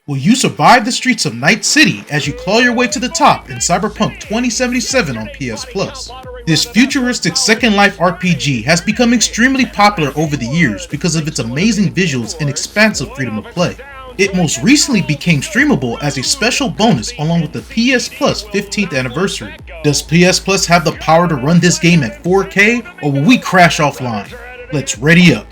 Will you survive the streets of Night City as you claw your way to the top in CyberPunk 2077 on PS Plus? This futuristic Second Life RPG has become extremely popular over the years because of its amazing visuals and expansive freedom of play. It most recently became streamable as a special bonus along with the PS Plus 15th anniversary. Does PS Plus have the power to run this game at 4K, or will we crash offline? Let's ready up.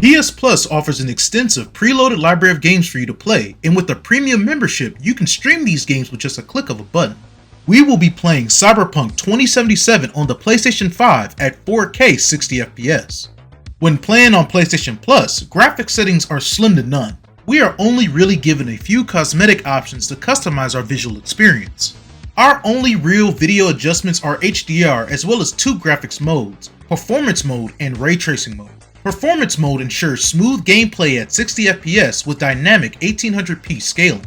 PS Plus offers an extensive preloaded library of games for you to play, and with a premium membership, you can stream these games with just a click of a button. We will be playing CyberPunk 2077 on the PlayStation 5 at 4K 60fps. When playing on PlayStation Plus, graphics settings are slim to none. We are only really given a few cosmetic options to customize our visual experience. Our only real video adjustments are HDR as well as two graphics modes, Performance Mode and Ray Tracing Mode. Performance Mode ensures smooth gameplay at 60fps with dynamic 1800p scaling.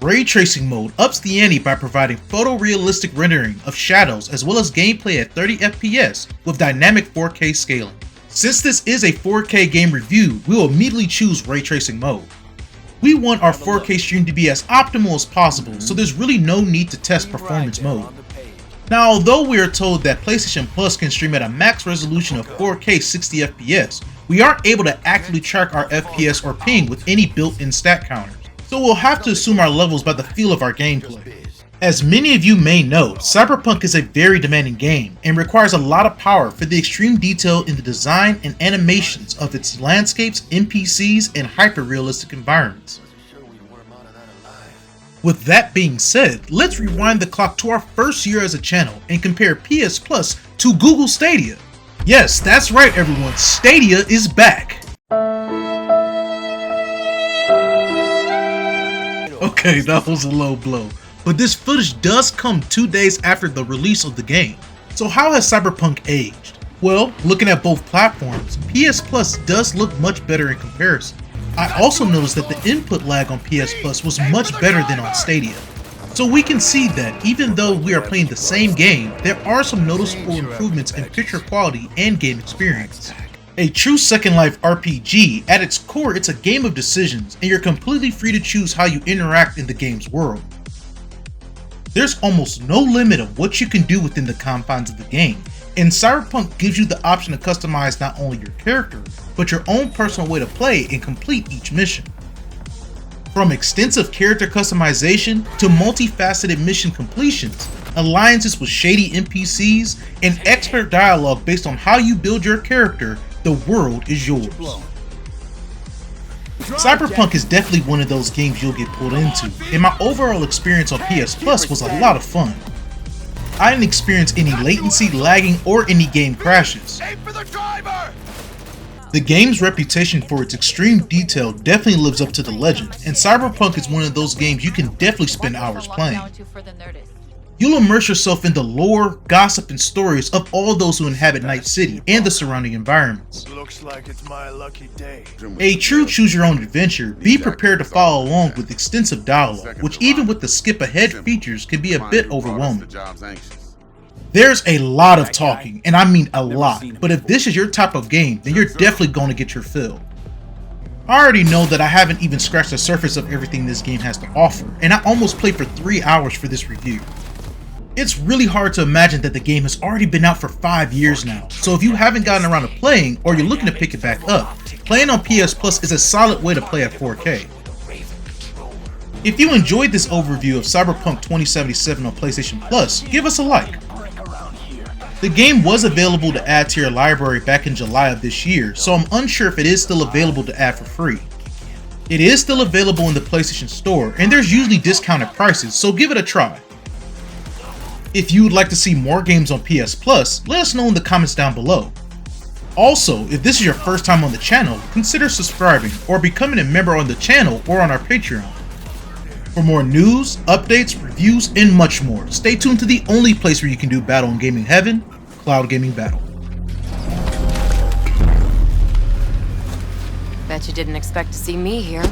Ray Tracing Mode ups the ante by providing photorealistic rendering of shadows as well as gameplay at 30fps with dynamic 4K scaling. Since this is a 4K game review, we will immediately choose Ray Tracing Mode. We want our 4K stream to be as optimal as possible, so there's really no need to test Performance Mode. Now, although we are told that PlayStation Plus can stream at a max resolution of 4K 60fps, we aren't able to actively track our FPS or ping with any built-in stat counters, so we'll have to assume our levels by the feel of our gameplay. As many of you may know, CyberPunk is a very demanding game and requires a lot of power for the extreme detail in the design and animations of its landscapes, NPCs, and hyper-realistic environments. With that being said, let's rewind the clock to our first year as a channel and compare PS Plus to Google Stadia. Yes, that's right everyone, Stadia is back! Okay, that was a low blow, but this footage does come 2 days after the release of the game. So how has CyberPunk aged? Well, looking at both platforms, PS Plus does look much better in comparison. I also noticed that the input lag on PS Plus was much better than on Stadia. So we can see that even though we are playing the same game, there are some noticeable improvements in picture quality and game experience. A true Second Life RPG, at its core it's a game of decisions, and you're completely free to choose how you interact in the game's world. There's almost no limit of what you can do within the confines of the game, and CyberPunk gives you the option to customize not only your character, but your own personal way to play and complete each mission. From extensive character customization to multifaceted mission completions, alliances with shady NPCs, and expert dialogue based on how you build your character, the world is yours. CyberPunk is definitely one of those games you'll get pulled into, and my overall experience on PS Plus was a lot of fun. I didn't experience any latency, lagging, or any game crashes. The game's reputation for its extreme detail definitely lives up to the legend, and CyberPunk is one of those games you can definitely spend hours playing. You'll immerse yourself in the lore, gossip, and stories of all those who inhabit Night City and the surrounding environments. Looks like it's my lucky day. A true choose-your-own adventure, be prepared to follow along with extensive dialogue, which even with the skip-ahead features can be a bit overwhelming. There's a lot of talking, and I mean a lot, but if this is your type of game, then you're definitely going to get your fill. I already know that I haven't even scratched the surface of everything this game has to offer, and I almost played for 3 hours for this review. It's really hard to imagine that the game has already been out for 5 years now, so if you haven't gotten around to playing or you're looking to pick it back up, playing on PS Plus is a solid way to play at 4K. If you enjoyed this overview of CyberPunk 2077 on PlayStation Plus, give us a like. The game was available to add to your library back in July of this year, so I'm unsure if it is still available to add for free. It is still available in the PlayStation Store, and there's usually discounted prices, so give it a try. If you would like to see more games on PS Plus, let us know in the comments down below. Also, if this is your first time on the channel, consider subscribing or becoming a member on the channel or on our Patreon. For more news, updates, reviews, and much more, stay tuned to the only place where you can do battle in gaming heaven, Cloud Gaming Battle. Bet you didn't expect to see me here.